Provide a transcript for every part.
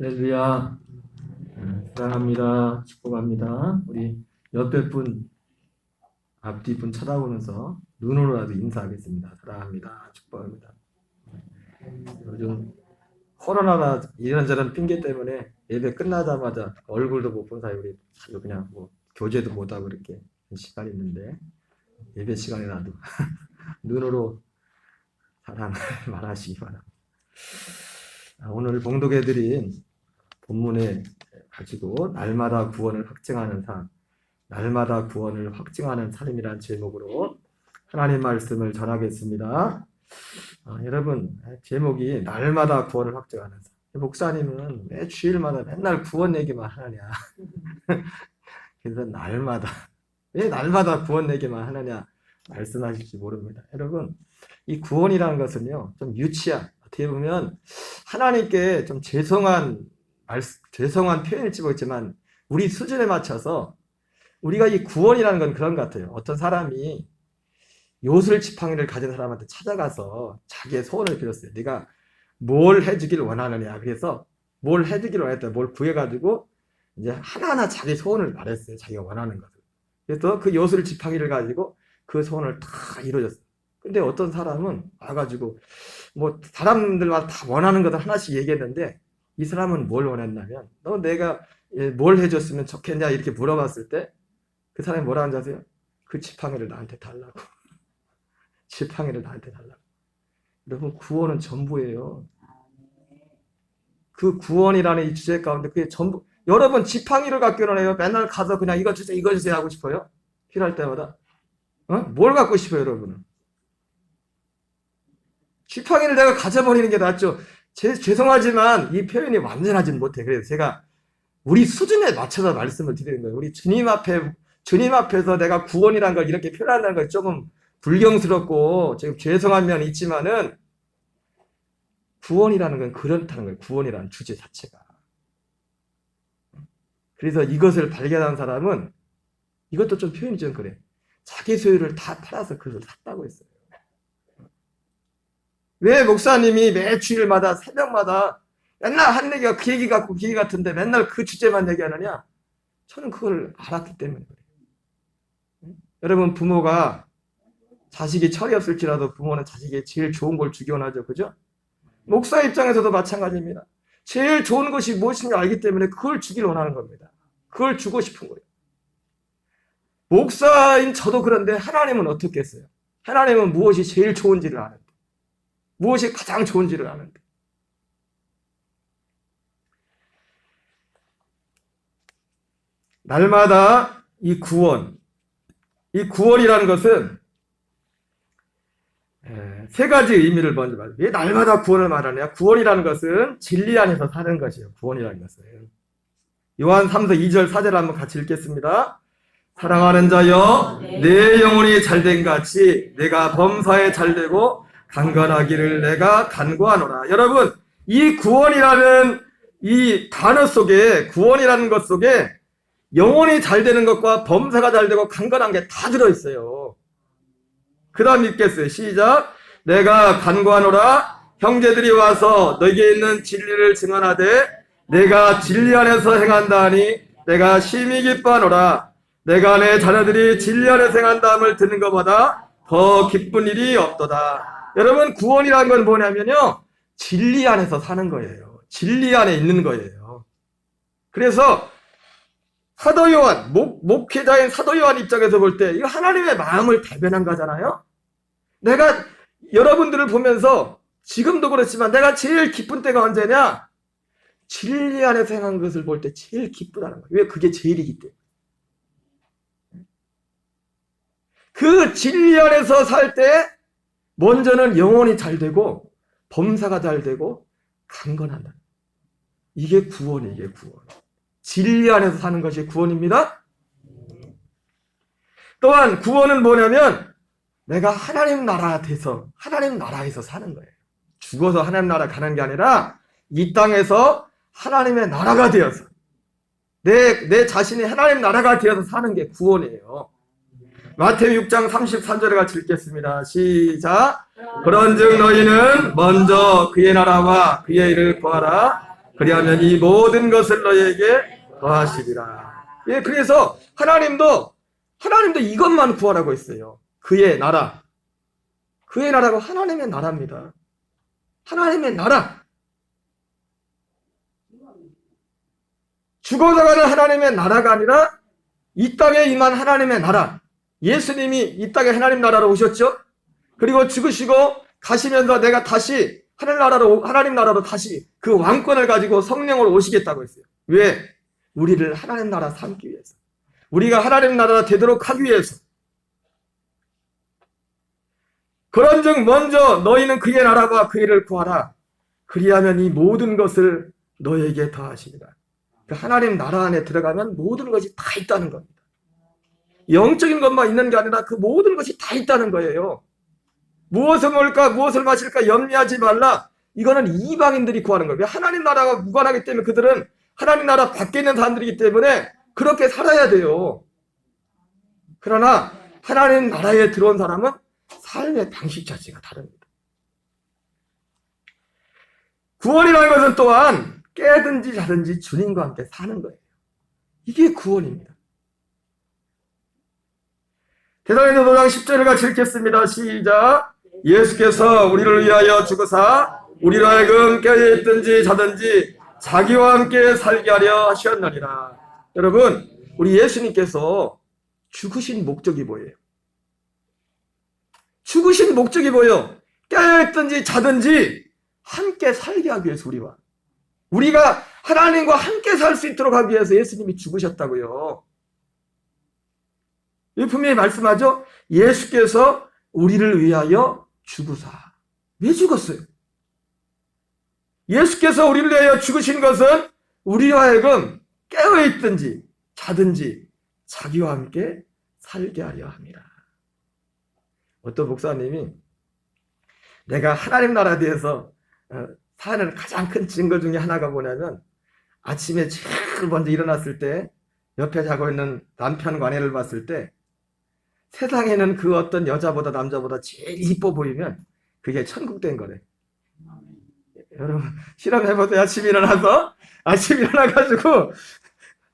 할렐루야. 사랑합니다. 축복합니다. 우리 옆에 분, 앞뒤 분 쳐다보면서 눈으로라도 인사하겠습니다. 사랑합니다. 축복합니다. 요즘 코로나나 이런저런 핑계 때문에 예배 끝나자마자 얼굴도 못 본 사이 우리 그냥 뭐 교제도 못하고 이렇게 시간이 있는데 예배 시간이라도 눈으로 사랑을 말하시기 바랍니다. 오늘 봉독해드린 본문에 가지고 날마다 구원을 확증하는 삶, 날마다 구원을 확증하는 삶이란 제목으로 하나님 말씀을 전하겠습니다. 여러분, 제목이 날마다 구원을 확증하는 삶. 목사님은 매 주일마다 맨날 구원 얘기만 하느냐. 그래서 날마다, 왜 날마다 구원 얘기만 하느냐 말씀하실지 모릅니다. 여러분, 이 구원이라는 것은요, 좀 유치한, 어떻게 보면 하나님께 좀 죄송한 표현일지 모르겠지만 우리 수준에 맞춰서 우리가 이 구원이라는 건 그런 것 같아요. 어떤 사람이 요술 지팡이를 가진 사람한테 찾아가서 자기의 소원을 빌었어요. 네가 뭘 해주길 원하느냐. 그래서 뭘 해주길 원했다. 뭘 구해가지고 이제 하나하나 자기 소원을 말했어요. 자기가 원하는 것을. 그래서 그 요술 지팡이를 가지고 그 소원을 다 이루어졌어요. 근데 어떤 사람은 와가지고 뭐 사람들마다 다 원하는 것을 하나씩 얘기했는데 이 사람은 뭘 원했냐면 너 내가 뭘 해줬으면 좋겠냐 이렇게 물어봤을 때 그 사람이 뭐라 하는지 아세요? 그 지팡이를 나한테 달라고. 지팡이를 나한테 달라고. 여러분, 구원은 전부예요. 그 구원이라는 이 주제 가운데 그게 전부. 여러분 지팡이를 갖기는 해요. 맨날 가서 그냥 이거 주세요 하고 싶어요? 필요할 때마다. 뭘 갖고 싶어요 여러분은? 지팡이를 내가 가져버리는 게 낫죠. 죄송하지만 이 표현이 완전하지는 못해. 그래서 제가 우리 수준에 맞춰서 말씀을 드리는 거예요. 우리 주님 앞에서 내가 구원이라는 걸 이렇게 표현한다는 건 조금 불경스럽고 지금 죄송한 면이 있지만은 구원이라는 건 그렇다는 거예요. 구원이라는 주제 자체가. 그래서 이것을 발견한 사람은 이것도 좀 표현이 좀 그래. 자기 소유를 다 팔아서 그것을 샀다고 했어요. 왜 목사님이 매 주일마다 새벽마다 맨날 한 얘기가 그 얘기 같고 그 얘기 같은데 맨날 그 주제만 얘기하느냐? 저는 그걸 알았기 때문에 그래요. 여러분, 부모가 자식이 철이 없을지라도 부모는 자식이 제일 좋은 걸 주기원 하죠. 그죠? 목사 입장에서도 마찬가지입니다. 제일 좋은 것이 무엇인지 알기 때문에 그걸 주길 원하는 겁니다. 그걸 주고 싶은 거예요. 목사인 저도 그런데 하나님은 어떻게 했어요? 하나님은 무엇이 제일 좋은지를 아는데, 무엇이 가장 좋은지를 아는데. 날마다 이 구원이라는 것은 세 가지 의미를 먼저 말해요. 왜 날마다 구원을 말하냐? 구원이라는 것은 진리 안에서 사는 것이에요. 구원이라는 것은. 요한 3서 2절 4절 한번 같이 읽겠습니다. 사랑하는 자여, 내 영혼이 잘된 같이 내가 범사에 잘되고 강건하기를 내가 간구하노라. 여러분, 이 구원이라는 이 단어 속에, 구원이라는 것 속에 영혼이 잘 되는 것과 범사가 잘 되고 강건한 게 다 들어있어요. 그 다음 읽겠어요. 시작. 내가 간구하노라. 형제들이 와서 너에게 있는 진리를 증언하되 내가 진리 안에서 행한다 하니 내가 심히 기뻐하노라. 내가 내 자녀들이 진리 안에서 행한다함을 듣는 것보다 더 기쁜 일이 없도다. 여러분, 구원이라는 건 뭐냐면요, 진리 안에서 사는 거예요. 진리 안에 있는 거예요. 그래서 사도 요한, 목회자인 사도 요한 입장에서 볼 때 이거 하나님의 마음을 대변한 거잖아요. 내가 여러분들을 보면서 지금도 그렇지만 내가 제일 기쁜 때가 언제냐? 진리 안에서 행한 것을 볼 때 제일 기쁘다는 거예요. 왜? 그게 제일이기 때문에. 그 진리 안에서 살 때 먼저는 영혼이 잘 되고 범사가 잘 되고 강건한다. 이게 구원이에요. 이게 구원. 진리 안에서 사는 것이 구원입니다. 또한 구원은 뭐냐면 내가 하나님 나라에서 사는 거예요. 죽어서 하나님 나라 가는 게 아니라 이 땅에서 하나님의 나라가 되어서 내 자신이 하나님 나라가 되어서 사는 게 구원이에요. 마태복음 6장 33절에 같이 읽겠습니다. 시작. 그런즉 너희는 먼저 그의 나라와 그의 일을 구하라. 그리하면 이 모든 것을 너에게 더하시리라. 예, 그래서 하나님도 이것만 구하라고 했어요. 그의 나라. 그의 나라가 하나님의 나라입니다. 하나님의 나라. 죽어서 가는 하나님의 나라가 아니라 이 땅에 임한 하나님의 나라. 예수님이 이 땅에 하나님 나라로 오셨죠? 그리고 죽으시고 가시면서 내가 다시 하나님 나라로 다시 그 왕권을 가지고 성령으로 오시겠다고 했어요. 왜? 우리를 하나님 나라 삼기 위해서. 우리가 하나님 나라가 되도록 하기 위해서. 그런즉 먼저 너희는 그의 나라와 그 일을 구하라. 그리하면 이 모든 것을 너에게 더하시리라. 그 하나님 나라 안에 들어가면 모든 것이 다 있다는 겁니다. 영적인 것만 있는 게 아니라 그 모든 것이 다 있다는 거예요. 무엇을 먹을까 무엇을 마실까 염려하지 말라. 이거는 이방인들이 구하는 거예요. 하나님 나라가 무관하기 때문에 그들은 하나님 나라 밖에 있는 사람들이기 때문에 그렇게 살아야 돼요. 그러나 하나님 나라에 들어온 사람은 삶의 방식 자체가 다릅니다. 구원이라는 것은 또한 깨든지 자든지 주님과 함께 사는 거예요. 이게 구원입니다. 대사로니서 5장 10절을 같이 읽겠습니다. 시작. 예수께서 우리를 위하여 죽으사 우리로 하여금 깨어있든지 자든지 자기와 함께 살게 하려 하셨느니라. 여러분, 우리 예수님께서 죽으신 목적이 뭐예요? 죽으신 목적이 뭐예요? 깨어있든지 자든지 함께 살게 하기 위해서 우리가 하나님과 함께 살 수 있도록 하기 위해서 예수님이 죽으셨다고요. 이 분명히 말씀하죠. 예수께서 우리를 위하여 죽으사. 왜 죽었어요? 예수께서 우리를 위하여 죽으신 것은 우리와 하여금 깨어있든지 자든지 자기와 함께 살게 하려 함이라. 어떤 목사님이 내가 하나님 나라에 대해서 사는 가장 큰 증거 중에 하나가 뭐냐면 아침에 제일 먼저 일어났을 때 옆에 자고 있는 남편과 아내를 봤을 때 세상에는 그 어떤 여자보다 남자보다 제일 이뻐 보이면 그게 천국 된 거래. 여러분 실험해보세요. 아침에 일어나가지고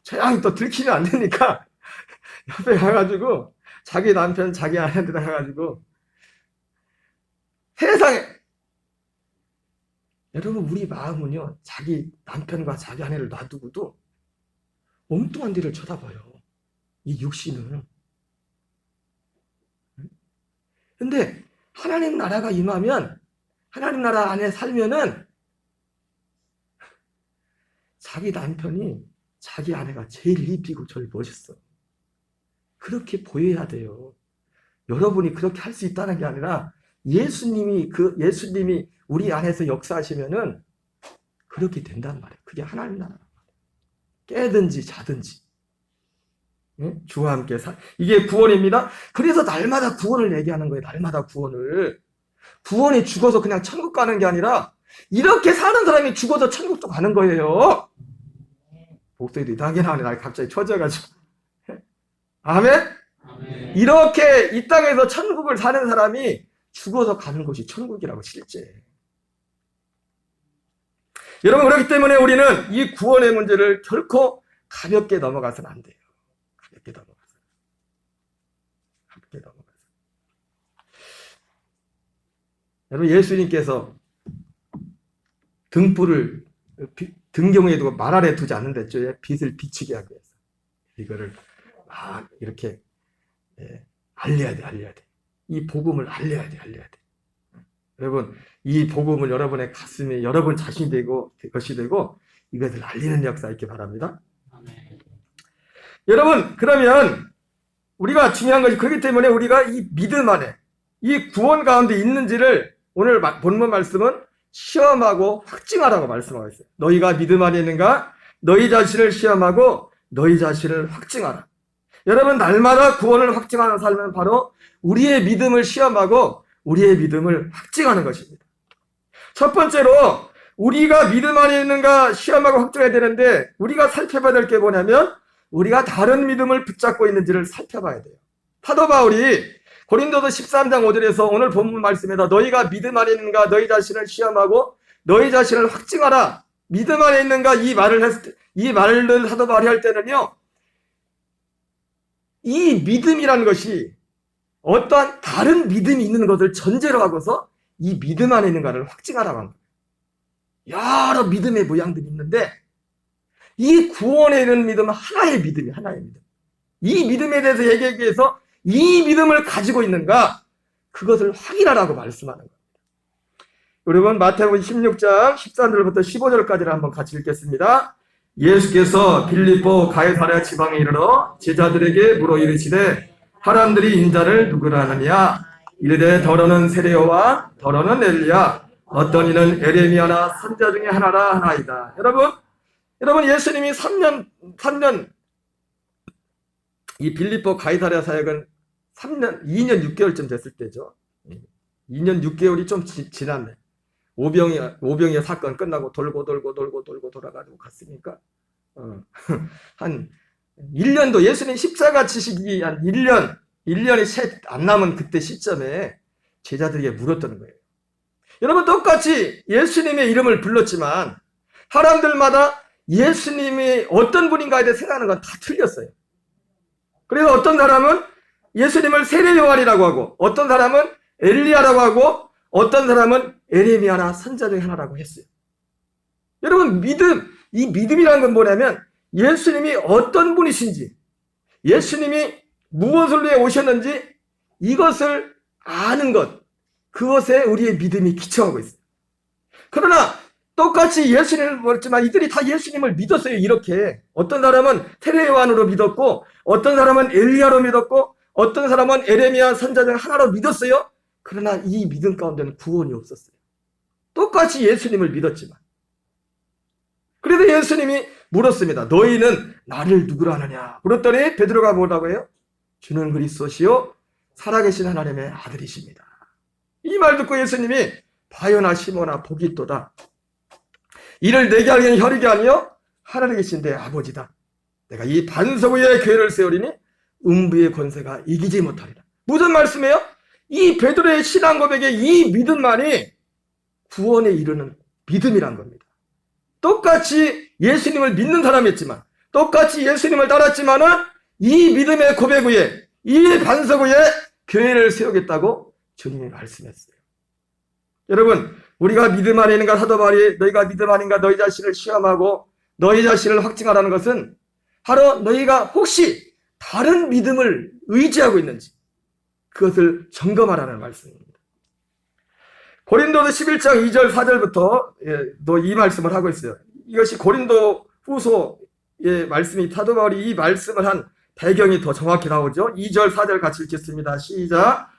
조용히 또 들키면 안 되니까 옆에 가가지고 자기 남편 자기 아내한테 가가지고 세상에 여러분 우리 마음은요 자기 남편과 자기 아내를 놔두고도 엉뚱한 데를 쳐다봐요. 이 육신은. 근데 하나님 나라가 임하면 하나님 나라 안에 살면은 자기 남편이 자기 아내가 제일 이쁘고 제일 멋있어. 그렇게 보여야 돼요. 여러분이 그렇게 할 수 있다는 게 아니라 예수님이 우리 안에서 역사하시면은 그렇게 된단 말이에요. 그게 하나님 나라. 깨든지 자든지 주와 함께 이게 구원입니다. 그래서 날마다 구원을 얘기하는 거예요. 날마다 구원을. 구원이 죽어서 그냥 천국 가는 게 아니라 이렇게 사는 사람이 죽어서 천국도 가는 거예요. 목소리도 이상하게 나오네. 나 갑자기 쳐져가지고. 아멘? 이렇게 이 땅에서 천국을 사는 사람이 죽어서 가는 것이 천국이라고 실제. 여러분 그렇기 때문에 우리는 이 구원의 문제를 결코 가볍게 넘어가서는 안 돼요. 가볍게 넘어가서. 여러분 예수님께서 등불을 등경에 두고 말 아래 두지 않는댔죠. 빛을 비치게 하기 위해서. 이거를 막 이렇게 알려야 돼. 이 복음을 알려야 돼. 여러분 이 복음을 여러분의 가슴에 여러분 자신이 되고 것이 되고 이것을 알리는 역사 있기 바랍니다. 아멘. 여러분 그러면 우리가 중요한 것이 그렇기 때문에 우리가 이 믿음 안에 이 구원 가운데 있는지를 오늘 본문 말씀은 시험하고 확증하라고 말씀하고 있어요. 너희가 믿음 안에 있는가? 너희 자신을 시험하고 너희 자신을 확증하라. 여러분 날마다 구원을 확증하는 삶은 바로 우리의 믿음을 시험하고 우리의 믿음을 확증하는 것입니다. 첫 번째로 우리가 믿음 안에 있는가 시험하고 확증해야 되는데 우리가 살펴봐야 될 게 뭐냐면 우리가 다른 믿음을 붙잡고 있는지를 살펴봐야 돼요. 사도 바울이 고린도서 13장 5절에서 오늘 본문 말씀에다 너희가 믿음 안에 있는가 너희 자신을 시험하고 너희 자신을 확증하라. 믿음 안에 있는가 이 말을 사도 바울이 할 때는요, 이 믿음이라는 것이 어떠한 다른 믿음이 있는 것을 전제로 하고서 이 믿음 안에 있는가를 확증하라고 합니다. 여러 믿음의 모양들이 있는데 이 구원에 이르는 믿음은 하나의 믿음이에요. 하나의 믿음. 이 믿음에 대해서 얘기하기 위해서 이 믿음을 가지고 있는가 그것을 확인하라고 말씀하는 겁니다. 여러분 마태복음 16장 13절부터 15절까지를 한번 같이 읽겠습니다. 예수께서 빌립보 가이사랴 지방에 이르러 제자들에게 물어 이르시되 사람들이 인자를 누구라 하느냐 이르되 더러는 세례요와 더러는 엘리야 어떤 이는 에레미야나 선지자 중에 하나라 하나이다. 여러분 예수님이 3년 이 빌립보 가이사랴 사역은 2년 6개월쯤 됐을 때죠. 2년 6개월이 좀 지났네. 오병이어 사건 끝나고 돌고 돌아가지고 갔으니까 한 1년도 예수님 십자가 지시기 한 1년이 채 안 남은 그때 시점에 제자들에게 물었다는 거예요. 여러분 똑같이 예수님의 이름을 불렀지만 사람들마다 예수님이 어떤 분인가에 대해 생각하는 건 다 틀렸어요. 그래서 어떤 사람은 예수님을 세례 요한이라고 하고 어떤 사람은 엘리야라고 하고 어떤 사람은 에레미야나 선지자 중에 하나라고 했어요. 여러분 이 믿음이라는 건 뭐냐면 예수님이 어떤 분이신지 예수님이 무엇을 위해 오셨는지 이것을 아는 것 그것에 우리의 믿음이 기초하고 있어요. 그러나 똑같이 예수님을 믿었지만 이들이 다 예수님을 믿었어요. 이렇게 어떤 사람은 세례 요한으로 믿었고 어떤 사람은 엘리야로 믿었고 어떤 사람은 에레미야 선지자 중 하나로 믿었어요. 그러나 이 믿음 가운데는 구원이 없었어요. 똑같이 예수님을 믿었지만 그래서 예수님이 물었습니다. 너희는 나를 누구라 하느냐 물었더니 베드로가 뭐라고 해요? 주는 그리스도시요 살아계신 하나님의 아들이십니다. 이 말 듣고 예수님이 바요나 시몬아 복이 있도다. 이를 내게 하기는 혈육이 아니요 하늘에 계신 내 아버지다. 내가 이 반석 위에 교회를 세우리니 음부의 권세가 이기지 못하리라. 무슨 말씀이에요? 이 베드로의 신앙 고백의 이 믿음만이 구원에 이르는 믿음이란 겁니다. 똑같이 예수님을 믿는 사람이었지만 똑같이 예수님을 따랐지만은 이 믿음의 고백 위에 이 반석 위에 교회를 세우겠다고 주님이 말씀했어요. 여러분 우리가 믿음 안에 있는가 사도 바울이 너희가 믿음 아닌가 너희 자신을 시험하고 너희 자신을 확증하라는 것은 바로 너희가 혹시 다른 믿음을 의지하고 있는지 그것을 점검하라는 말씀입니다. 고린도서 11장 2절 4절부터 또 이 말씀을 하고 있어요. 이것이 고린도 후서의 말씀이 사도 바울이 이 말씀을 한 배경이 더 정확히 나오죠. 2절 4절 같이 읽겠습니다. 시작.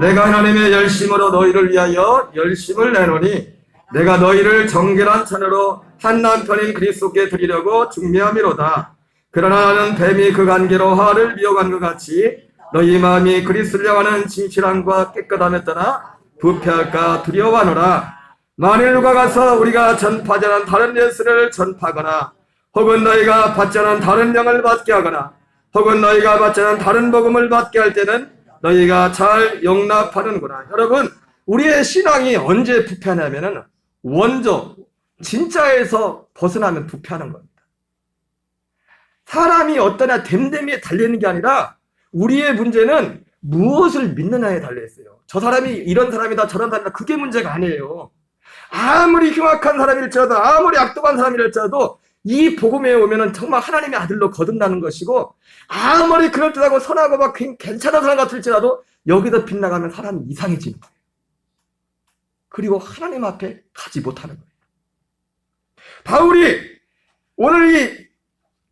내가 하나님의 열심으로 너희를 위하여 열심을 내노니 내가 너희를 정결한 천으로 한 남편인 그리스도께 드리려고 중매함이로다. 그러나 나는 뱀이 그 관계로 화를 미혹한 것 같이 너희 마음이 그리스도를 향하는 진실함과 깨끗함에 떠나 부패할까 두려워하노라. 만일 누가 가서 우리가 전파하지 않은 다른 예수를 전파하거나 혹은 너희가 받지 않은 다른 영을 받게 하거나 혹은 너희가 받지 않은 다른 복음을 받게 할 때는 너희가 잘 용납하는구나. 여러분 우리의 신앙이 언제 부패하냐면은 원조 진짜에서 벗어나면 부패하는 겁니다. 사람이 어떠냐 됨됨이에 달리는 게 아니라 우리의 문제는 무엇을 믿느냐에 달려있어요. 저 사람이 이런 사람이다 저런 사람이다 그게 문제가 아니에요. 아무리 흉악한 사람일지라도 아무리 악독한 사람일지라도 이 복음에 오면은 정말 하나님의 아들로 거듭나는 것이고 아무리 그럴듯하고 선하고 막 괜찮은 사람 같을지라도 여기서 빗나가면 사람이 이상해지는 거예요. 그리고 하나님 앞에 가지 못하는 거예요. 바울이 오늘 이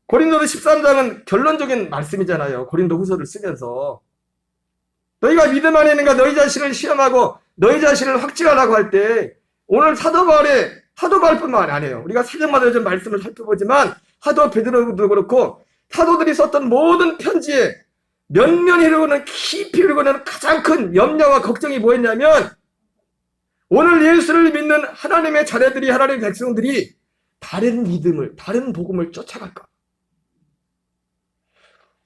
고린도서 13장은 결론적인 말씀이잖아요. 고린도 후서를 쓰면서 너희가 믿음 안에 있는가 너희 자신을 시험하고 너희 자신을 확증하라고 할 때 오늘 사도 바울뿐만 아니에요. 우리가 사정마다 요즘 말씀을 살펴보지만 사도 베드로도 그렇고 사도들이 썼던 모든 편지에 면면이 흐르고는 깊이 흐르고는 가장 큰 염려와 걱정이 뭐였냐면 오늘 예수를 믿는 하나님의 자녀들이 하나님의 백성들이 다른 믿음을 다른 복음을 쫓아갈까.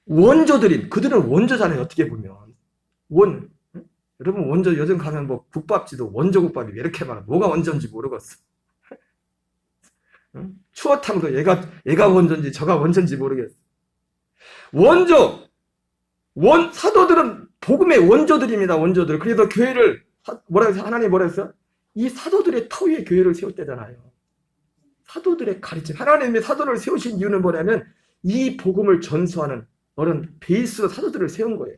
원조들인 그들은 원조잖아요. 어떻게 보면 여러분 원조 요즘 가면 뭐 국밥지도 원조 국밥이 왜 이렇게 많아. 뭐가 원조인지 모르겠어. 응? 추어탕도 얘가 원조인지 저가 원조인지 모르겠어. 원조, 사도들은 복음의 원조들입니다. 원조들. 그래서 교회를 뭐라 해서 하나님 뭐라 했어요? 이 사도들의 터 위에 교회를 세웠대잖아요. 사도들의 가르침. 하나님이 사도를 세우신 이유는 뭐냐면 이 복음을 전수하는 그런 베이스로 사도들을 세운 거예요.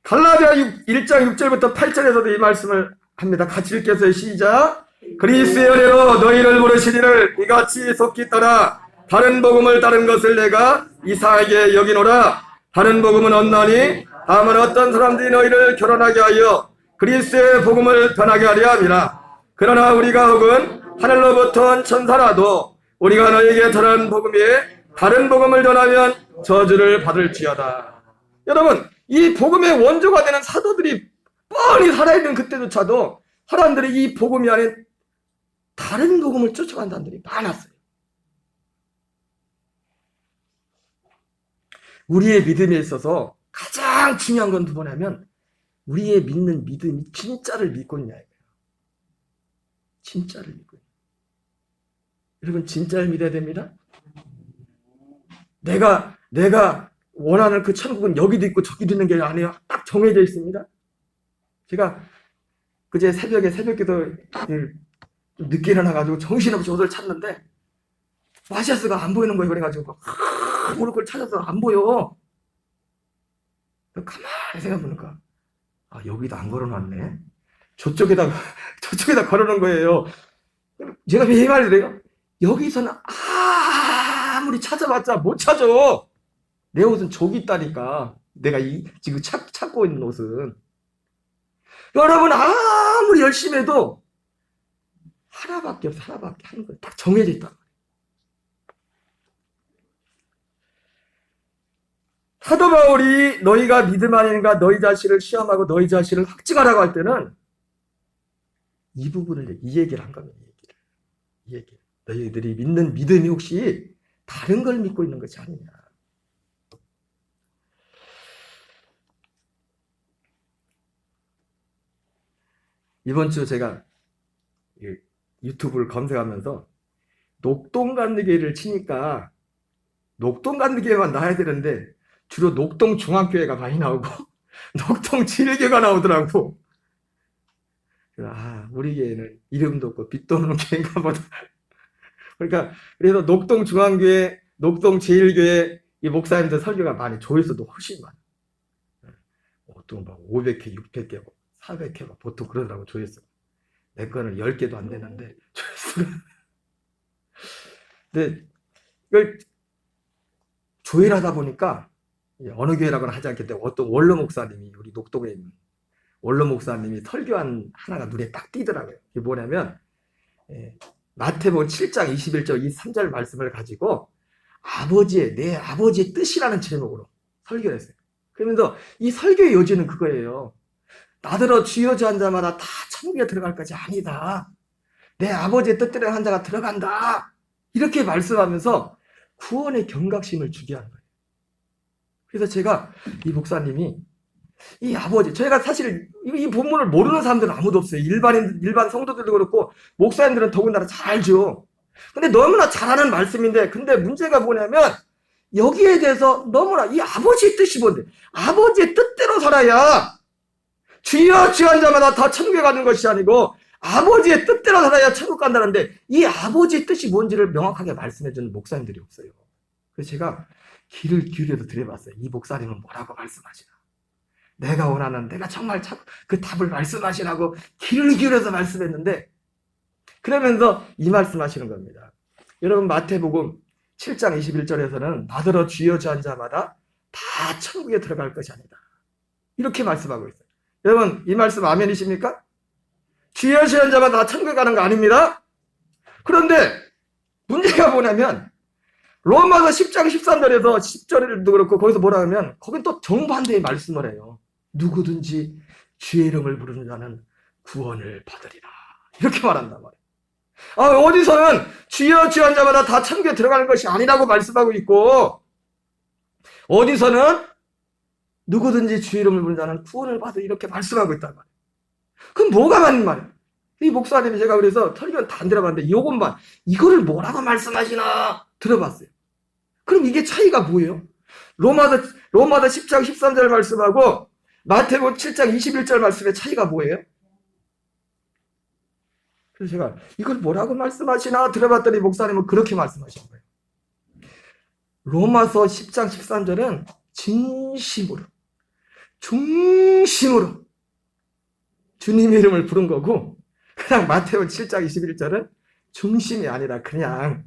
갈라디아 1장 6절부터 8절에서도 이 말씀을 합니다. 같이 읽겠어요. 시작. 그리스의 은혜로 너희를 부르시리를 이같이 속히 따라 다른 복음을 따른 것을 내가 이상하게 여기노라. 다른 복음은 없나니 다만 어떤 사람들이 너희를 결혼하게 하여 그리스의 복음을 변하게 하려 함이라. 그러나 우리가 혹은 하늘로부터 온 천사라도 우리가 너희에게 전한 복음 외에 다른 복음을 전하면 저주를 받을지어다. 여러분, 이 복음의 원조가 되는 사도들이 뻔히 살아있는 그때조차도 사람들이 이 복음이 아닌 다른 복음을 쫓아간 사람들이 많았어요. 우리의 믿음에 있어서 가장 중요한 건 뭐냐면 우리의 믿는 믿음이 진짜를 믿고 있냐 이거예요. 진짜를 믿고 있냐. 여러분 진짜를 믿어야 됩니다. 내가 원하는 그 천국은 여기도 있고 저기도 있는 게 아니에요. 딱 정해져 있습니다. 제가 그제 새벽기도 늦게 일어나가지고 정신없이 옷을 찾는데 마시아스가 안 보이는 거예요. 그래가지고 모를 걸 찾아서 안 보여. 가만히 생각해보니까 여기도 안 걸어놨네. 저쪽에다 걸어놓은 거예요. 제가 왜 이 말을 해요? 여기서는 아무리 찾아봤자 못 찾아. 내 옷은 저기 있다니까. 내가 지금 찾고 있는 옷은. 여러분 아무리 열심히 해도 하나밖에 없어. 하나밖에 하는 거예요. 딱 정해져 있단 말이에요. 사도 바울이 너희가 믿음 아닌가 너희 자신을 시험하고 너희 자신을 확증하라고 할 때는 이 부분을 이 얘기를 한 겁니다. 이 얘기. 너희들이 믿는 믿음이 혹시 다른 걸 믿고 있는 것이 아니냐. 이번 주 제가 유튜브를 검색하면서 녹동간드교회를 치니까 녹동간드교회만 나와야 되는데 주로 녹동중앙교회가 많이 나오고 녹동제일교회가 나오더라고. 우리 교회는 이름도 없고 빛도 없는 교회인가 보다. 그러니까 그래서 녹동중앙교회, 녹동제일교회 이 목사님들 설교가 많이 조회수도 훨씬 많아. 보통 막 500회, 600개, 400회 보통 그러더라고 조회수. 내 거는 10개도 안 되는데 조회수가. 근데 이걸 조회를 하다 보니까 어느 교회라고는 하지 않겠는데 어떤 원로 목사님이 우리 녹동에 있는 원로 목사님이 설교한 하나가 눈에 딱 띄더라고요. 그게 뭐냐면 마태복음 7장 21절 23절 말씀을 가지고 내 아버지의 뜻이라는 제목으로 설교를 했어요. 그러면서 이 설교의 요지는 그거예요. 나더러 주여 주한 자마다 다 천국에 들어갈 것이 아니다. 내 아버지의 뜻대로 한 자가 들어간다. 이렇게 말씀하면서 구원의 경각심을 주게 하는 거예요. 그래서 제가 이 목사님이 이 아버지, 저희가 사실 이 본문을 모르는 사람들은 아무도 없어요. 일반 성도들도 그렇고 목사님들은 더군다나 잘 알죠. 근데 너무나 잘하는 말씀인데 근데 문제가 뭐냐면 여기에 대해서 너무나 이 아버지의 뜻이 뭔데? 아버지의 뜻대로 살아야 주여 주한 자마다 다 천국에 가는 것이 아니고 아버지의 뜻대로 살아야 천국 간다는데 이 아버지의 뜻이 뭔지를 명확하게 말씀해주는 목사님들이 없어요. 그래서 제가 귀를 기울여서 들어봤어요. 이 목사님은 뭐라고 말씀하시나. 내가 원하는 내가 정말 그 답을 말씀하시라고 귀를 기울여서 말씀했는데 그러면서 이 말씀하시는 겁니다. 여러분 마태복음 7장 21절에서는 나더러 주여 주한 자마다 다 천국에 들어갈 것이 아니다. 이렇게 말씀하고 있어요. 여러분 이 말씀 아멘이십니까? 주여 주한 자마다 다 천국에 가는 거 아닙니다. 그런데 문제가 뭐냐면 로마서 10장 13절에서 10절에도 그렇고 거기서 뭐라 하면 거긴 또 정반대의 말씀을 해요. 누구든지 주의 이름을 부르는 자는 구원을 받으리라. 이렇게 말한단 말이에요. 어디서는 주여 주한 자마다 다 천국에 들어가는 것이 아니라고 말씀하고 있고 어디서는 누구든지 주의 이름을 부르는 자는 구원을 받으 이렇게 말씀하고 있단 말이에요. 그럼 뭐가 맞는 말이에요? 이 목사님이 제가 그래서 설교는 다 안 들어봤는데 이것만 이거를 뭐라고 말씀하시나 들어봤어요. 그럼 이게 차이가 뭐예요? 로마서 10장 13절 말씀하고 마태복음 7장 21절 말씀의 차이가 뭐예요? 그래서 제가 이걸 뭐라고 말씀하시나 들어봤더니 목사님은 그렇게 말씀하신 거예요. 로마서 10장 13절은 진심으로 중심으로 주님의 이름을 부른 거고, 그냥 마태복음 7장 21절은 중심이 아니라 그냥.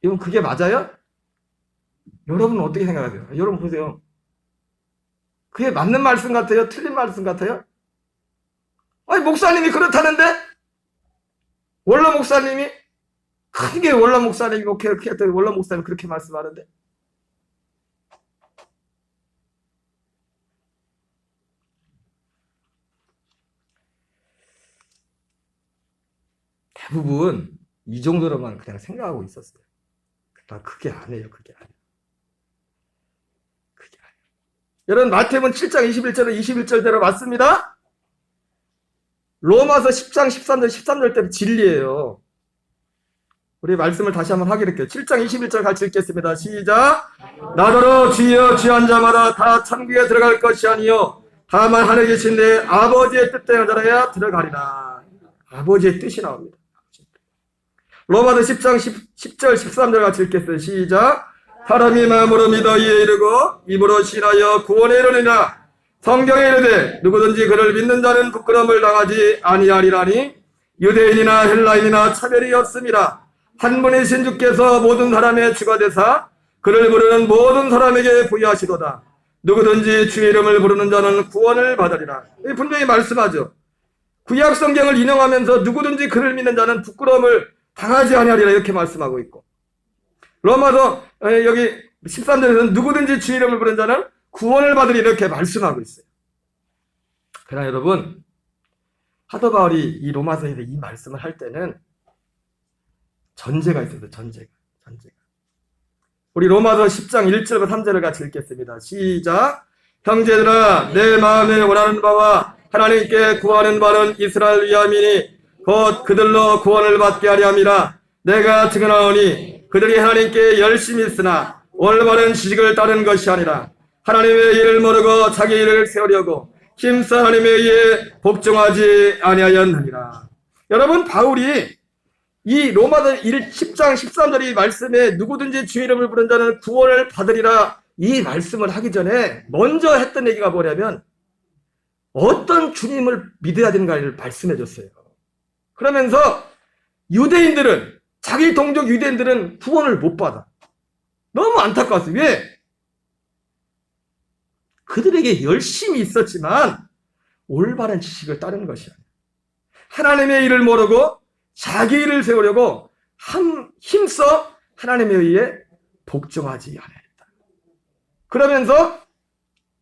이건 그게 맞아요? 여러분은 어떻게 생각하세요? 여러분 보세요. 그게 맞는 말씀 같아요? 틀린 말씀 같아요? 아니 목사님이 그렇다는데? 원로 목사님이? 크게 원로 목사님이 그렇게 했더니 원로 목사님이 그렇게 말씀하는데? 대부분 이 정도로만 그냥 생각하고 있었어요. 나 그게 아니에요. 그게 아니에요. 그게 아니에요. 여러분 마태복음 7장 21절은 21절대로 맞습니다. 로마서 10장 13절 때는 진리예요. 우리 말씀을 다시 한번 하기로 할게요. 7장 21절 같이 읽겠습니다. 시작. 나더러 주여 주한 자마다 다 천국에 들어갈 것이 아니요 다만 하늘에 계신 내 아버지의 뜻대로 따라야 들어가리라. 아버지의 뜻이 나옵니다. 로마서 10장 10절 13절 같이 읽겠습니다. 시작. 사람이 마음으로 믿어 이에 이르고 입으로 신하여 구원에 이르느니라. 성경에 이르되 누구든지 그를 믿는 자는 부끄러움을 당하지 아니하리라니 유대인이나 헬라인이나 차별이 없습니다. 한 분이신 주께서 모든 사람의 주가 되사 그를 부르는 모든 사람에게 부여하시도다. 누구든지 주의 이름을 부르는 자는 구원을 받으리라. 분명히 말씀하죠. 구약 성경을 인용하면서 누구든지 그를 믿는 자는 부끄러움을 당하지 아니하리라 이렇게 말씀하고 있고, 로마서 여기 13절에서는 누구든지 주의 이름을 부르는 자는 구원을 받으리라 이렇게 말씀하고 있어요. 그러나 여러분, 사도 바울이 이 로마서에서 이 말씀을 할 때는 전제가 있어요. 전제가. 우리 로마서 10장 1절과 3절을 같이 읽겠습니다. 시작. 형제들아 내 마음에 원하는 바와 하나님께 구하는 바는 이스라엘 위함이니 곧 그들로 구원을 받게 하려 함이라. 내가 증언하오니 그들이 하나님께 열심히 있으나 올바른 지식을 따른 것이 아니라 하나님의 일을 모르고 자기 일을 세우려고 힘써 하나님에 의해 복종하지 아니하였느니라. 여러분, 바울이 이 로마서 10장 13절의 말씀에 누구든지 주의 이름을 부른 자는 구원을 받으리라 이 말씀을 하기 전에 먼저 했던 얘기가 뭐냐면 어떤 주님을 믿어야 되는가를 말씀해 줬어요. 그러면서 유대인들은, 자기 동족 유대인들은 구원을 못 받아. 너무 안타까웠어요. 왜? 그들에게 열심히 있었지만 올바른 지식을 따른 것이 아니에요. 하나님의 일을 모르고 자기 일을 세우려고 힘써 하나님에 의해 복종하지 않았다. 그러면서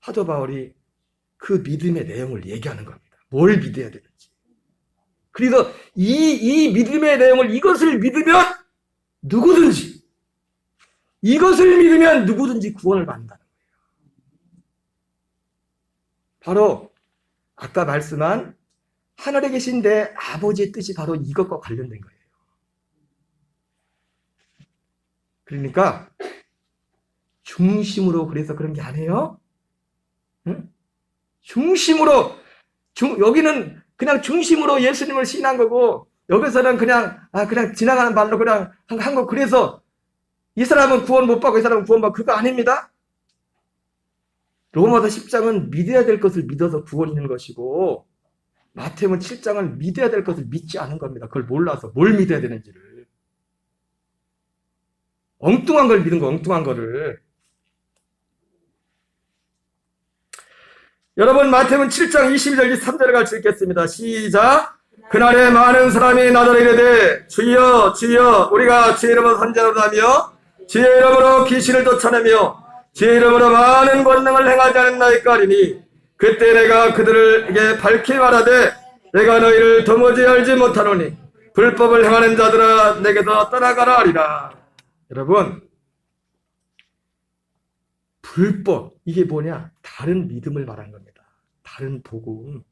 사도 바울이 그 믿음의 내용을 얘기하는 겁니다. 뭘 믿어야 되는지. 그래서 이 믿음의 내용을, 이것을 믿으면 누구든지, 이것을 믿으면 누구든지 구원을 받는다는 거예요. 바로 아까 말씀한 하늘에 계신 내 아버지의 뜻이 바로 이것과 관련된 거예요. 그러니까 중심으로, 그래서 그런 게 아니에요. 응? 중심으로, 여기는 그냥 중심으로 예수님을 신한 거고, 여기서는 그냥 지나가는 말로 그냥 한 거. 그래서 이 사람은 구원 못 받고 이 사람은 구원 받고, 그거 아닙니다. 로마서 10장은 믿어야 될 것을 믿어서 구원이 있는 것이고, 마태복음 7장은 믿어야 될 것을 믿지 않은 겁니다. 그걸 몰라서 뭘 믿어야 되는지를. 엉뚱한 걸 믿은 거, 엉뚱한 거를. 여러분, 마태복음 7장 22절 3절을 같이 읽겠습니다. 시작. 그날에 많은 사람이 나더러 이르되 주여 주여 우리가 주의 이름으로 선지자로다며 주의 이름으로 귀신을 쫓아내며 주의 이름으로 많은 권능을 행하지 않았나이까 하리니 그때 내가 그들에게 밝히 말하되 내가 너희를 도무지 알지 못하노니 불법을 행하는 자들아 내게서 떠나가라 하리라. 여러분, 불법, 이게 뭐냐? 다른 믿음을 말한 겁니다. 다른 복음.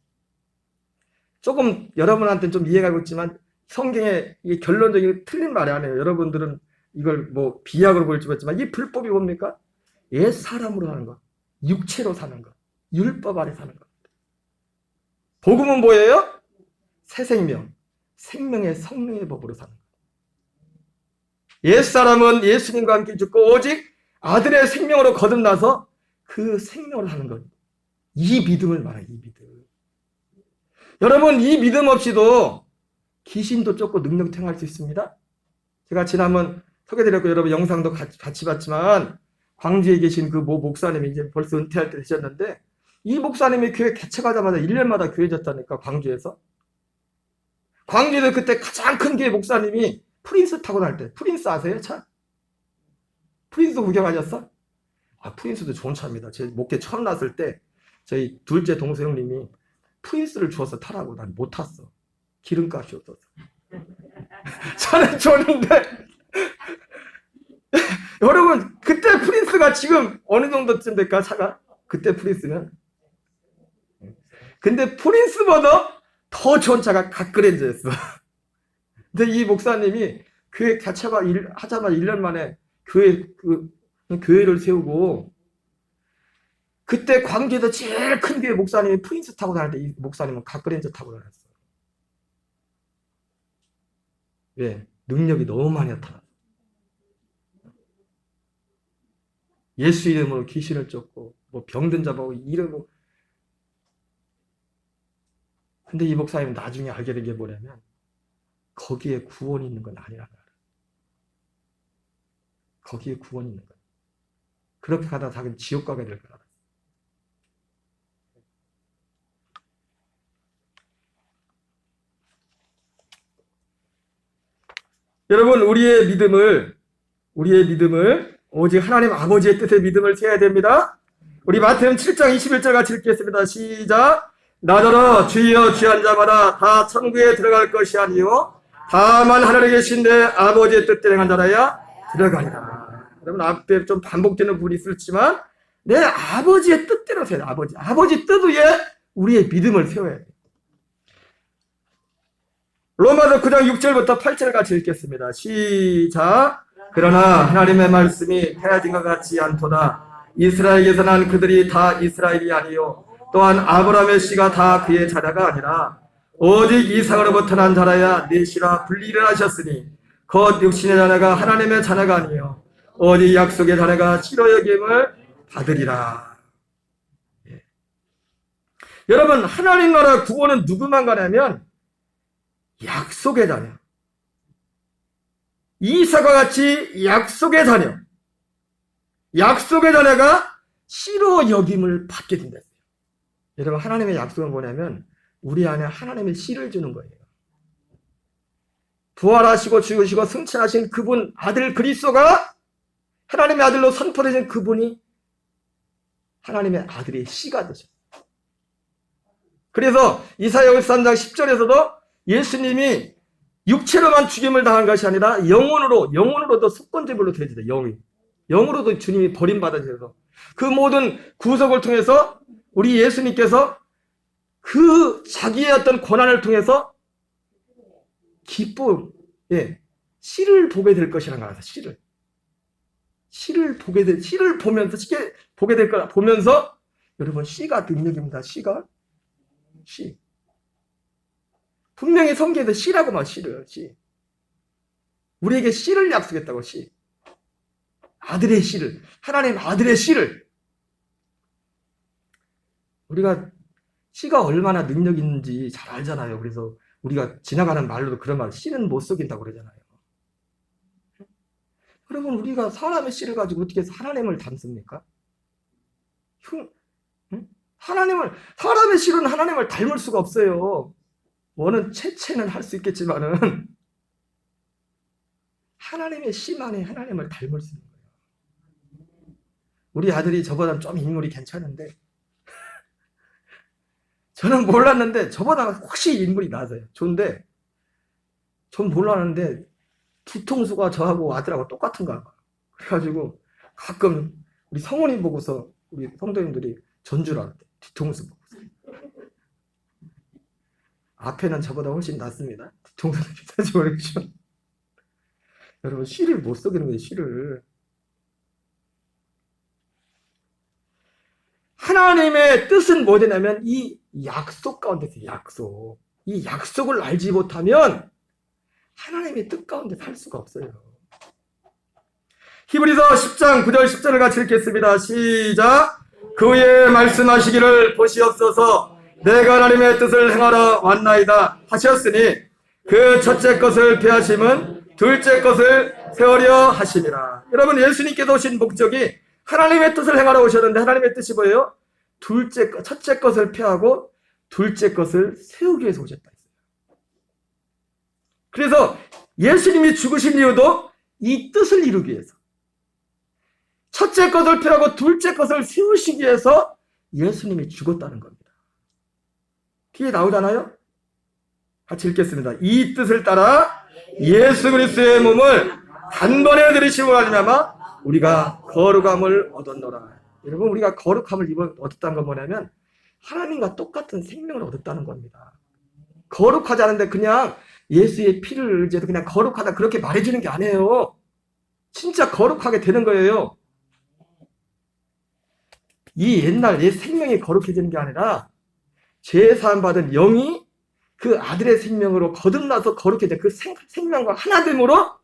조금 여러분한테는 좀 이해가 가겠지만 성경에 이게 결론적인 틀린 말이 아니에요. 여러분들은 이걸 뭐 비약으로 볼지 모르지만 이 불법이 뭡니까? 옛 사람으로 사는 것, 육체로 사는 것, 율법 아래 사는 것. 복음은 뭐예요? 새 생명, 생명의 성령의 법으로 사는 것. 옛 사람은 예수님과 함께 죽고 오직 아들의 생명으로 거듭나서 그 생명을 하는 것. 이 믿음을 말해요. 이 믿음. 여러분, 이 믿음 없이도 귀신도 쫓고 능력 행할 수 있습니다. 제가 지난번 소개드렸고 여러분 영상도 같이 봤지만 광주에 계신 그 모 목사님이 이제 벌써 은퇴할 때 되셨는데 이 목사님이 교회 개척하자마자 1년마다 교회 졌다니까. 광주에서 그때 가장 큰 교회 목사님이 프린스 타고 다닐 때. 프린스 아세요? 차? 프린스 구경하셨어? 아, 프린스도 좋은 차입니다. 제 목회 처음 났을 때 저희 둘째 동생 형님이 프린스를 주어서 타라고. 난 못 탔어. 기름값이 없어서. 차는 좋은데 여러분 그때 프린스가 지금 어느 정도쯤 될까 차가? 그때 프린스면? 근데 프린스보다 더 좋은 차가 갓그랜저였어. 근데 이 목사님이 교회 하자마자 1년 만에 교회를 세우고 그때 광주에서 제일 큰 교회 목사님이 프린스 타고 다닐 때 이 목사님은 갓그랜저 타고 다녔어요. 왜? 능력이 너무 많이 나타났어. 예수 이름으로 귀신을 쫓고 뭐 병든 자하고 이러고. 근데 이 목사님은 나중에 알게 된 게 뭐냐면 거기에 구원이 있는 건 아니라는 거야. 거기에 구원이 있는 거야. 그렇게 가다 자기는 지옥 가게 될 거야. 여러분 우리의 믿음을 오직 하나님 아버지의 뜻의 믿음을 세워야 됩니다. 우리 마태음 7장 21절 같이 읽겠습니다. 시작. 나더러 주여 귀한 자마다 다 천국에 들어갈 것이 아니요 다만 하늘에 계신 내 아버지의 뜻대로 행한 자라야 들어가리라. 여러분 앞에 좀 반복되는 부분이 있을지만 내 아버지의 뜻대로 세워야 돼. 아버지 뜻 위에 우리의 믿음을 세워야 돼. 로마서 9장 6절부터 8절 같이 읽겠습니다. 시작. 그러나 하나님의 말씀이 헤어진것 같지 않도다. 이스라엘에서 난 그들이 다 이스라엘이 아니요 또한 아브라함의 씨가 다 그의 자녀가 아니라 오직 이삭으로부터 난 자라야 네 씨라 분리를 하셨으니 곧 육신의 자녀가 하나님의 자녀가 아니요 오직 약속의 자녀가 씨로 여김을 받으리라. 예. 여러분 하나님 나라 구원은 누구만 가냐면 약속의 자녀. 이삭과 같이 약속의 자녀. 약속의 자녀가 씨로 여김을 받게 된다. 여러분 하나님의 약속은 뭐냐면 우리 안에 하나님의 씨를 주는 거예요. 부활하시고 죽으시고 승천하신 그분 아들 그리스도가 하나님의 아들로 선포되신 그분이 하나님의 아들의 씨가 되죠. 그래서 이사야 53장 10절에서도 예수님이 육체로만 죽임을 당한 것이 아니라 영혼으로도 속건제물로 되어지다. 영으로도 주님이 버림받아져서 그 모든 구속을 통해서 우리 예수님께서 그 자기의 어떤 고난을 통해서 기쁨, 씨를 보게 될 것이라는 거라서 씨를 보면서 쉽게 보게 될 거라 보면서 여러분 씨가 능력입니다. 씨. 분명히 성경에서 씨라고 말 씨를 씨. 우리에게 씨를 약속했다고 씨. 아들의 씨를 하나님 아들의 씨를 우리가 씨가 얼마나 능력 있는지 잘 알잖아요. 그래서 우리가 지나가는 말로도 그런 말 씨는 못 속인다고 그러잖아요. 여러분 우리가 사람의 씨를 가지고 어떻게 하나님을 닮습니까? 사람의 씨는 하나님을 닮을 수가 없어요. 뭐는 채는 할 수 있겠지만은 하나님의 씨만이 하나님을 닮을 수 있는 거예요. 우리 아들이 저보다 좀 인물이 괜찮은데 저는 몰랐는데 저보다 혹시 인물이 낮아요. 좋은데 전 몰랐는데 뒤통수가 저하고 아들하고 똑같은가 봐. 그래가지고 가끔 우리 성원이 보고서 우리 성도님들이 전줄 알았대. 뒤통수 보고서. 앞에는 저보다 훨씬 낫습니다. 뒤통수는 비슷하지 모르겠죠. 여러분, 씨를 못 속이는 거예요, 씨를. 하나님의 뜻은 뭐냐면 이 약속 가운데 있어요, 약속. 이 약속을 알지 못하면 하나님의 뜻 가운데 살 수가 없어요. 히브리서 10장 9절 10절을 같이 읽겠습니다. 시작. 그의 말씀하시기를 보시옵소서 내가 하나님의 뜻을 행하러 왔나이다 하셨으니 그 첫째 것을 폐하심은 둘째 것을 세우려 하심이라. 여러분, 예수님께서 오신 목적이 하나님의 뜻을 행하러 오셨는데 하나님의 뜻이 뭐예요? 첫째 것을 폐하고 둘째 것을 세우기 위해서 오셨다 했어요. 그래서 예수님이 죽으신 이유도 이 뜻을 이루기 위해서, 첫째 것을 폐하고 둘째 것을 세우시기 위해서 예수님이 죽었다는 겁니다. 뒤에 나오잖아요. 같이 읽겠습니다. 이 뜻을 따라 예수 그리스도의 몸을 단번에 들이심으로 말미암아 우리가 거룩함을 얻었노라. 여러분, 우리가 거룩함을 얻었다는 건 뭐냐면 하나님과 똑같은 생명을 얻었다는 겁니다. 거룩하지 않은데 그냥 예수의 피를 의지해서 그냥 거룩하다 그렇게 말해주는 게 아니에요. 진짜 거룩하게 되는 거예요. 이 옛날 옛 생명이 거룩해지는 게 아니라 죄사함 받은 영이 그 아들의 생명으로 거듭나서 거룩해져 그 생명과 하나됨으로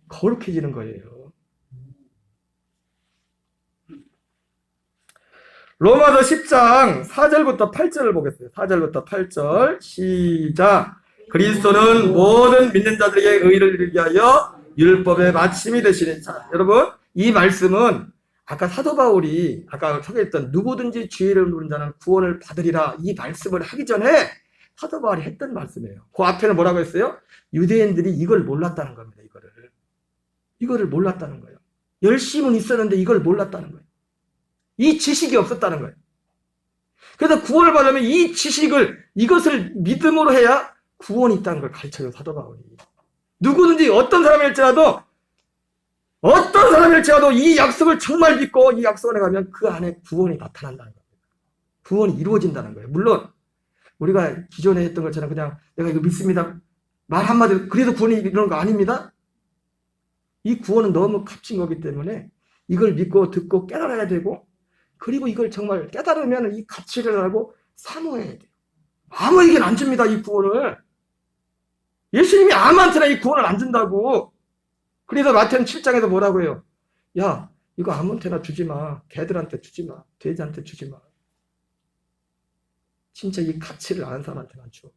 거룩해지는 거예요. 로마서 10장 4절부터 8절을 보겠습니다. 4절부터 8절 시작. 그리스도는 모든 믿는 자들에게 의를 이루게 하여 율법의 마침이 되시니. 자, 여러분, 이 말씀은 아까 사도 바울이 아까 소개했던 누구든지 주의 이름을 부르는 자는 구원을 받으리라, 이 말씀을 하기 전에 사도 바울이 했던 말씀이에요. 그 앞에는 뭐라고 했어요? 유대인들이 이걸 몰랐다는 겁니다. 이거를 몰랐다는 거예요. 열심은 있었는데 이걸 몰랐다는 거예요. 이 지식이 없었다는 거예요. 그래서 구원을 받으면 이 지식을, 이것을 믿음으로 해야 구원이 있다는 걸 가르쳐요, 사도 바울이. 누구든지 어떤 사람일지라도 이 약속을 정말 믿고 이 약속 안에 가면 그 안에 구원이 나타난다는 겁니다. 구원이 이루어진다는 거예요. 물론 우리가 기존에 했던 것처럼 그냥 내가 이거 믿습니다, 말 한마디로 그래도 구원이 이루는 거 아닙니다. 이 구원은 너무 값진 거기 때문에 이걸 믿고 듣고 깨달아야 되고, 그리고 이걸 정말 깨달으면 이 가치를 알고 사모해야 돼요. 아무에게는 안 줍니다, 이 구원을. 예수님이 아무한테나 이 구원을 안 준다고. 그래서 마태는 7장에서 뭐라고 해요? 야, 이거 아무한테나 주지 마. 개들한테 주지 마. 돼지한테 주지 마. 진짜 이 가치를 아는 사람한테만 줘.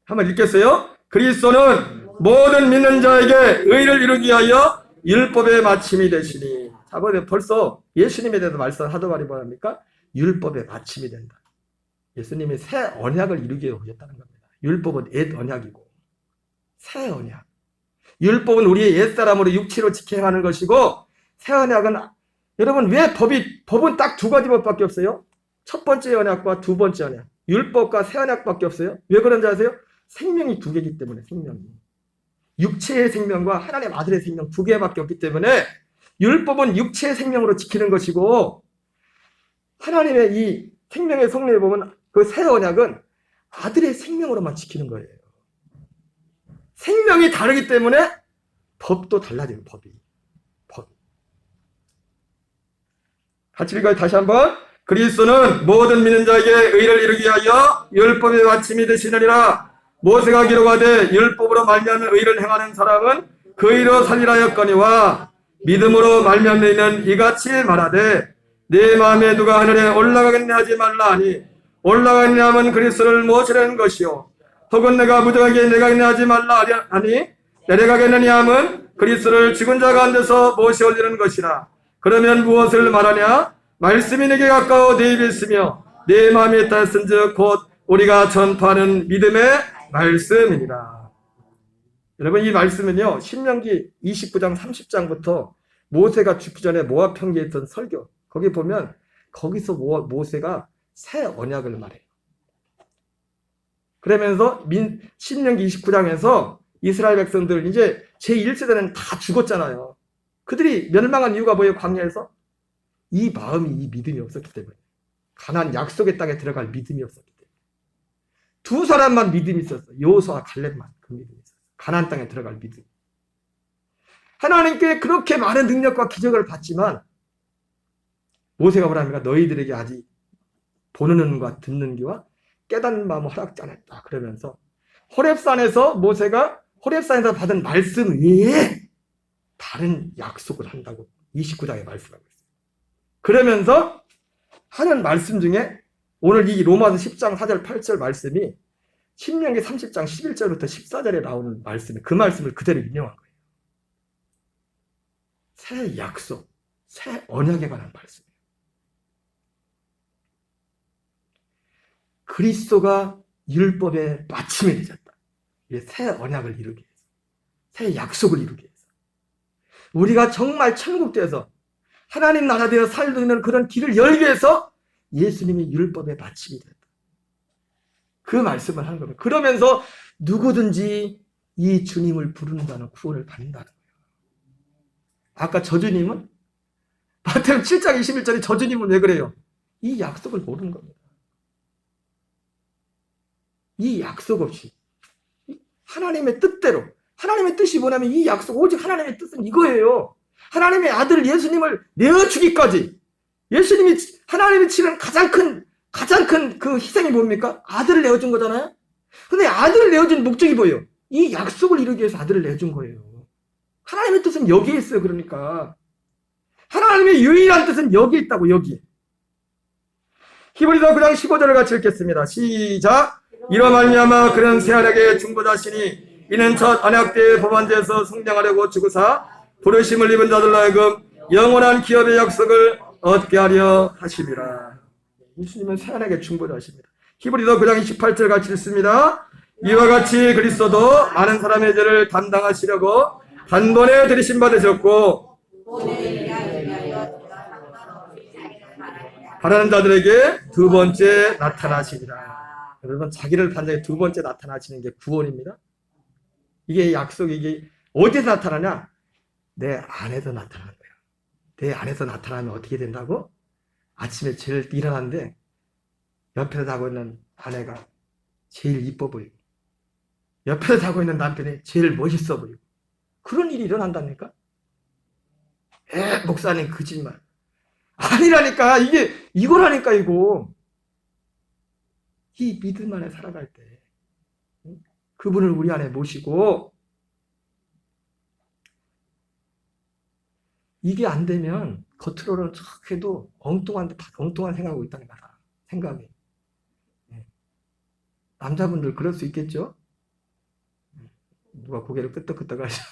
한번 읽겠어요? 그리스도는 모든 믿는 자에게 의를 이루기 위하여 율법의 마침이 되시니. 자, 벌써 예수님에 대해서 말씀하도 말이 뭐랍니까? 율법의 마침이 된다. 예수님이 새 언약을 이루기 위해 오셨다는 겁니다. 율법은 옛 언약이고 새 언약. 율법은 우리의 옛사람으로 육체로 지켜가는 것이고, 새 언약은, 여러분, 왜 법은 딱 두 가지 법밖에 없어요? 첫 번째 언약과 두 번째 언약. 율법과 새 언약밖에 없어요. 왜 그런지 아세요? 생명이 두 개이기 때문에. 생명이, 육체의 생명과 하나님 아들의 생명 두 개밖에 없기 때문에 율법은 육체의 생명으로 지키는 것이고, 하나님의 이 생명의 성령의 법은, 그 새 언약은 아들의 생명으로만 지키는 거예요. 생명이 다르기 때문에 법도 달라져요. 법이. 같이 읽어요. 다시 한번. 그리스도는 모든 믿는 자에게 의를 이루기 위하여 율법의 마침이 되시느니라. 모세가 기록하되 율법으로 말미암아 의를 행하는 사람은 그 의로 살리라 하였거니와, 믿음으로 말미암아 너희는 이같이 말하되 내 마음에 누가 하늘에 올라가겠냐 하지 말라 하니, 올라가겠냐 하면 그리스도를 모시려는 것이요, 혹은 내가 무정하게 내가겠냐 하지 말라 하니, 내려가겠느냐 하면 그리스도를 죽은 자 가운데서 모시 올리는 것이라. 그러면 무엇을 말하냐? 말씀이 내게 가까워 내 입에 있으며 내 마음에 있다 했은즉 곧 우리가 전파하는 믿음의 말씀이니라. 여러분, 이 말씀은요, 신명기 29장 30장부터 모세가 죽기 전에 모압 평지에 있던 설교, 거기 보면 거기서 모세가 새 언약을 말해요. 그러면서 신명기 29장에서 이스라엘 백성들, 이제 제1세대는 다 죽었잖아요. 그들이 멸망한 이유가 뭐예요? 광야에서? 이 마음이, 이 믿음이 없었기 때문에. 가나안 약속의 땅에 들어갈 믿음이 없었기 때문에. 두 사람만 믿음이 있었어. 여호수아와 갈렙만 그 믿음이 있었어. 가나안 땅에 들어갈 믿음. 하나님께 그렇게 많은 능력과 기적을 받지만 모세가 뭐라 합니까? 너희들에게 아직 보는 눈과 듣는 귀와 깨닫는 마음을 허락지 않았다. 그러면서 호렙산에서 받은 말씀 외에 다른 약속을 한다고 29장에 말씀하고 있어요. 그러면서 하는 말씀 중에 오늘 이 로마서 10장 4절 8절 말씀이 신명기 30장 11절부터 14절에 나오는 말씀이 그 말씀을 그대로 인용한 거예요. 새 약속, 새 언약에 관한 말씀이에요. 그리스도가 율법의 마침이 되셨다. 이게 새 언약을 이루기 위해서, 새 약속을 이루기 위해서, 우리가 정말 천국되어서 하나님 나라 되어 살는 그런 길을 열기 위해서 예수님이 율법의 마침이 됐다. 그 말씀을 하는 겁니다. 그러면서 누구든지 이 주님을 부른다는 구원을 받는다는 거예요. 아까 저주님은 마태복음 7장 21절에 저주님은 왜 그래요? 이 약속을 모르는 겁니다. 이 약속 없이 하나님의 뜻대로, 하나님의 뜻이 뭐냐면 이 약속, 오직 하나님의 뜻은 이거예요. 하나님의 아들 예수님을 내어주기까지, 하나님이 치는 가장 큰 그 희생이 뭡니까? 아들을 내어준 거잖아요. 근데 아들을 내어준 목적이 뭐예요? 이 약속을 이루기 위해서 아들을 내준 거예요. 하나님의 뜻은 여기에 있어요. 그러니까 하나님의 유일한 뜻은 여기 있다고. 여기. 히브리서 9장 15절을 같이 읽겠습니다. 시작. 이로 말미암아 그는 새 언약의 중보자시니 이는 첫 언약 때의 법안제에서 성장하려고 주구사 부르심을 입은 자들로 하여금 영원한 기업의 약속을 얻게 하려 하심이라. 예수님은 새 언약의 중보자십니다. 히브리서 9장 28절 같이 읽습니다. 이와 같이 그리스도도 많은 사람의 죄를 담당하시려고 단번에 들이심 받으셨고 바라는 자들에게 두 번째 나타나시리라. 여러분, 자기를 반장에 두 번째 나타나시는 게 구원입니다. 이게 약속이, 이게 어디서 나타나냐? 내 안에서 나타나는 거예요. 내 안에서 나타나면 어떻게 된다고? 아침에 제일 일어났는데 옆에 자고 있는 아내가 제일 이뻐 보이고 옆에 자고 있는 남편이 제일 멋있어 보이고 그런 일이 일어난다니까? 목사님 거짓말. 아니라니까. 이거라니까. 이거. 이 믿음 안에 살아갈 때 그분을 우리 안에 모시고 이게 안 되면 겉으로는 척 해도 엉뚱한 생각하고 있다는 거야. 생각이. 남자분들 그럴 수 있겠죠? 누가 고개를 끄덕끄덕 하죠.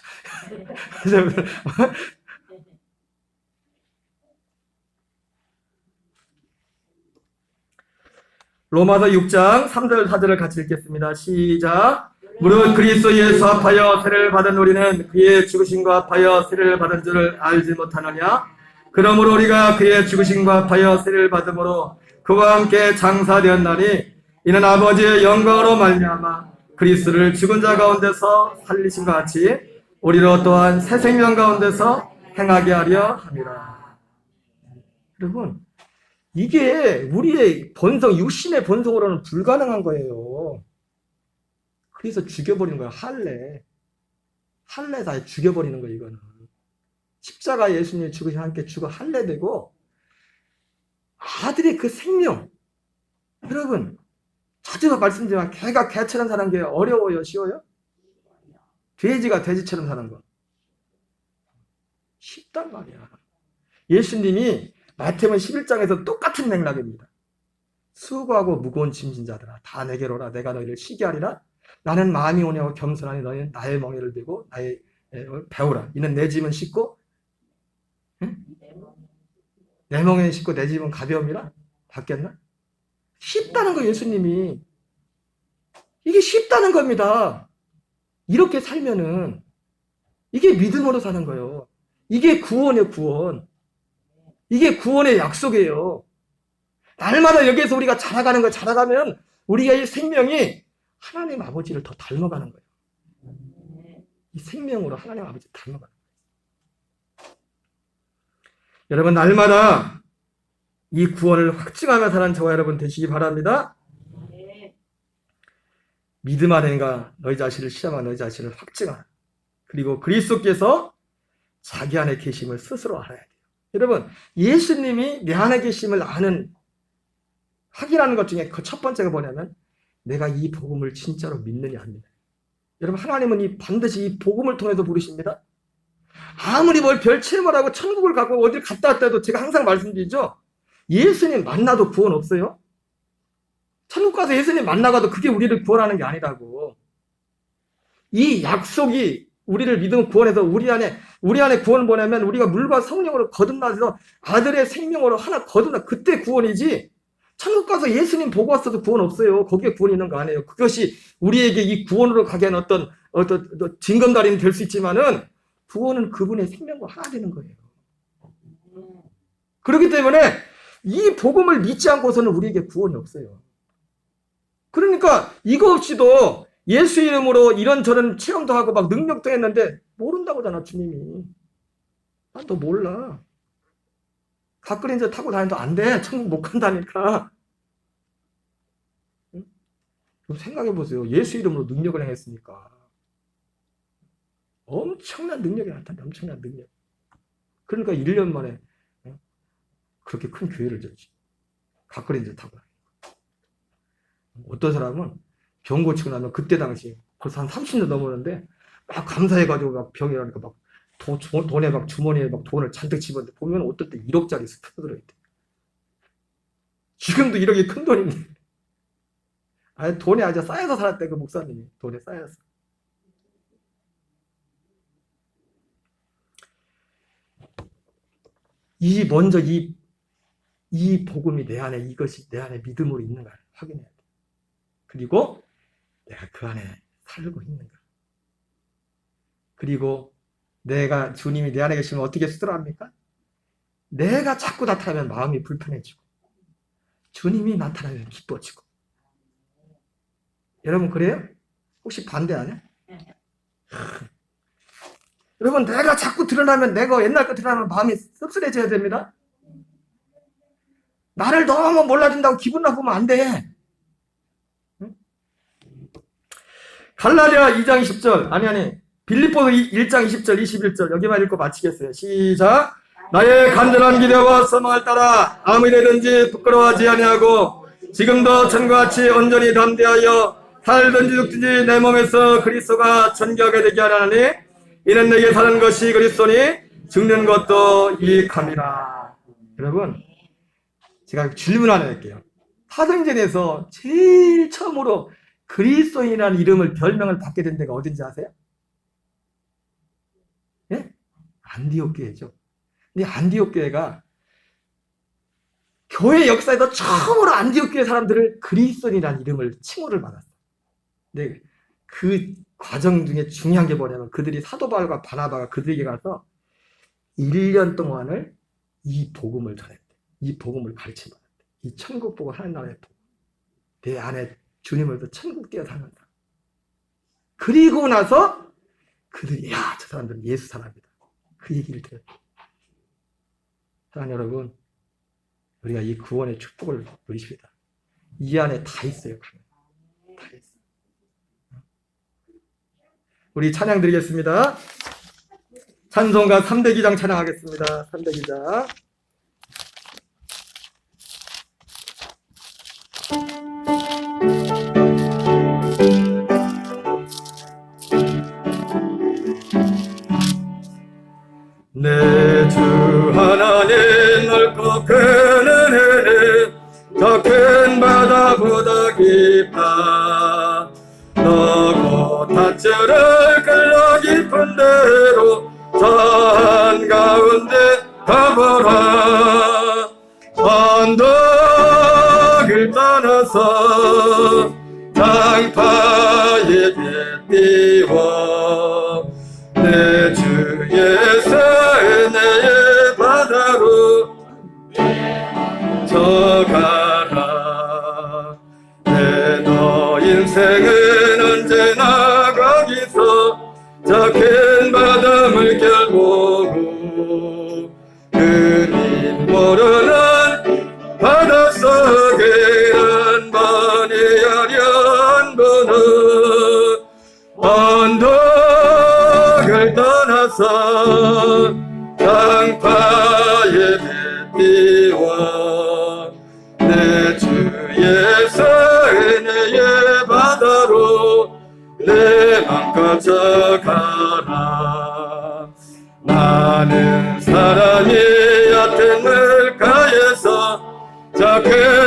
로마서 6장 3절 4절을 같이 읽겠습니다. 시작. 무릇 그리스도 예수 합하여 세례를 받은 우리는 그의 죽으심과 합하여 세례를 받은 줄을 알지 못하느냐? 그러므로 우리가 그의 죽으심과 합하여 세례를 받음으로 그와 함께 장사되었나니 이는 아버지의 영광으로 말미암아 그리스도를 죽은 자 가운데서 살리신 것 같이 우리로 또한 새 생명 가운데서 행하게 하려 함이라. 여러분, 이게 우리의 본성, 육신의 본성으로는 불가능한 거예요. 그래서 죽여버리는 거예요. 할례 다 죽여버리는 거예요. 이거는 십자가 예수님이 죽으신 함께 죽어 할례되고 아들의 그 생명. 여러분, 자주 말씀드리지만 개가 개처럼 사는 게 어려워요? 쉬워요? 돼지가 돼지처럼 사는 거 쉽단 말이야. 예수님이 마태복음 11장에서 똑같은 맥락입니다. 수고하고 무거운 짐진 자들아 다 내게로 오라. 내가 너희를 쉬게 하리라. 나는 마음이 온유하고 겸손하니 너희는 나의 멍에를 들고 나의 배우라. 이는 내 짐은 쉽고 내 멍에는 쉽고 내 짐은 가벼움이라. 바뀌었나? 쉽다는 거. 예수님이 이게 쉽다는 겁니다. 이렇게 살면은 이게 믿음으로 사는 거예요. 이게 구원이에요. 구원. 이게 구원의 약속이에요. 날마다 여기에서 우리가 자라가는 거 자라가면 우리가 이 생명이 하나님 아버지를 더 닮아가는 거예요. 이 생명으로 하나님 아버지를 닮아가는 거예요. 여러분, 날마다 이 구원을 확증하며 사는 저와 여러분 되시기 바랍니다. 믿음 안에가 너희 자신을 시험하고 너희 자신을 확증하라. 그리고 그리스도께서 자기 안에 계심을 스스로 알아야 돼요. 여러분, 예수님이 내 안에 계심을 아는, 확인하는 것 중에 그 첫 번째가 뭐냐면 내가 이 복음을 진짜로 믿느냐 합니다. 여러분, 하나님은 반드시 이 복음을 통해서 부르십니다. 아무리 뭘 별 체험을 하고 천국을 가고 어딜 갔다 왔다 해도 제가 항상 말씀드리죠. 예수님 만나도 구원 없어요. 천국 가서 예수님 만나가도 그게 우리를 구원하는 게 아니라고. 이 약속이 우리를 믿음 구원해서 우리 안에 구원을 뭐냐면 우리가 물과 성령으로 거듭나서 아들의 생명으로 하나 거듭나, 그때 구원이지. 천국 가서 예수님 보고 왔어도 구원 없어요. 거기에 구원이 있는 거 아니에요. 그것이 우리에게 이 구원으로 가게 하는 어떤 징검다리는 될 수 있지만은 구원은 그분의 생명과 하나 되는 거예요. 그렇기 때문에 이 복음을 믿지 않고서는 우리에게 구원이 없어요. 그러니까 이거 없이도 예수 이름으로 이런저런 체험도 하고 막 능력도 했는데 모른다고잖아, 주님이. 너 몰라. 가까이서 타고 다녀도 안 돼. 천국 못 간다니까. 좀 생각해 보세요. 예수 이름으로 능력을 행했으니까. 엄청난 능력이 나타나, 엄청난 능력. 그러니까 1년 만에 그렇게 큰 교회를 졌지. 가까이서 타고 다니고. 어떤 사람은 병 고치고 나면 그때 당시 벌써 한 30년 넘었는데 막 감사해가지고 막 병이라니까 막 돈에 막 주머니에 막 돈을 잔뜩 집었는데 보면 어떨 때 1억짜리 스프 들어있대. 지금도 1억이 큰 돈인데. 아니, 돈에 아주 쌓여서 살았대, 그 목사님이. 돈에 쌓여서. 먼저 이 복음이 내 안에, 이것이 내 안에 믿음으로 있는가를 확인해야 돼. 그리고 내가 그 안에 살고 있는가. 그리고 주님이 내 안에 계시면 어떻게 수술합니까? 내가 자꾸 나타나면 마음이 불편해지고, 주님이 나타나면 기뻐지고. 여러분, 그래요? 혹시 반대 안 해? 여러분, 내가 자꾸 드러나면, 내가 옛날 거 드러나면 마음이 씁쓸해져야 됩니다. 나를 너무 몰라준다고 기분 나쁘면 안 돼. 갈라디아 2장 10절, 빌립보서 1장 20절, 21절, 여기만 읽고 마치겠어요. 시작. 나의 간절한 기대와 소망을 따라 아무 일이든지 부끄러워하지 아니하고 지금도 전같이 온전히 담대하여 살든지 죽든지 내 몸에서 그리스도가 존귀하게 되게 하라니 이는 내게 사는 것이 그리스도니 죽는 것도 이익함이라. 여러분, 제가 질문 하나 할게요. 사도행전에서 제일 처음으로 그리스도인이라는 이름을, 별명을 받게 된 데가 어딘지 아세요? 예? 안디옥 교회죠. 근데 안디옥 교회가 교회 역사에서 처음으로 안디옥 교회 사람들을 그리스도인이라는 이름을 칭호를 받았어요. 근데 그 과정 중에 중요한 게 뭐냐면 그들이 사도 바울과 바나바가 그들에게 가서 1년 동안을 이 복음을 전했대. 이 복음을 가르침받았대. 이 천국 복음, 하나님 나라의 복음. 내 안에 주님을 천국 뛰어 살는다. 그리고 나서 그들이, 저 사람들은 예수 사람이다. 그 얘기를 들었대. 사랑하는 여러분, 우리가 이 구원의 축복을 누리십니다. 이 안에 다 있어요. 다 있어요. 우리 찬양 드리겠습니다. 찬송가 3대기장 찬양하겠습니다. 3대기장. 내 주 하나님 넓고 큰 은혜는 더 큰 바다보다 깊다. 너 곧 닷줄을 끌러 깊은 대로 저 한가운데 가보라. 언덕을 떠나서 장파에 띄워 내 주 예수 은혜의 바다로 저 가라. 너 인생은 언제나 거기서 저 큰 바다 물결 보고 그림 모르는 전부는 언덕을 떠나서 강파에 뱉디와 내 주 예수 은혜의 바다로 내 맘 가져가라. 많은 사람이 얕은 물가에서 작은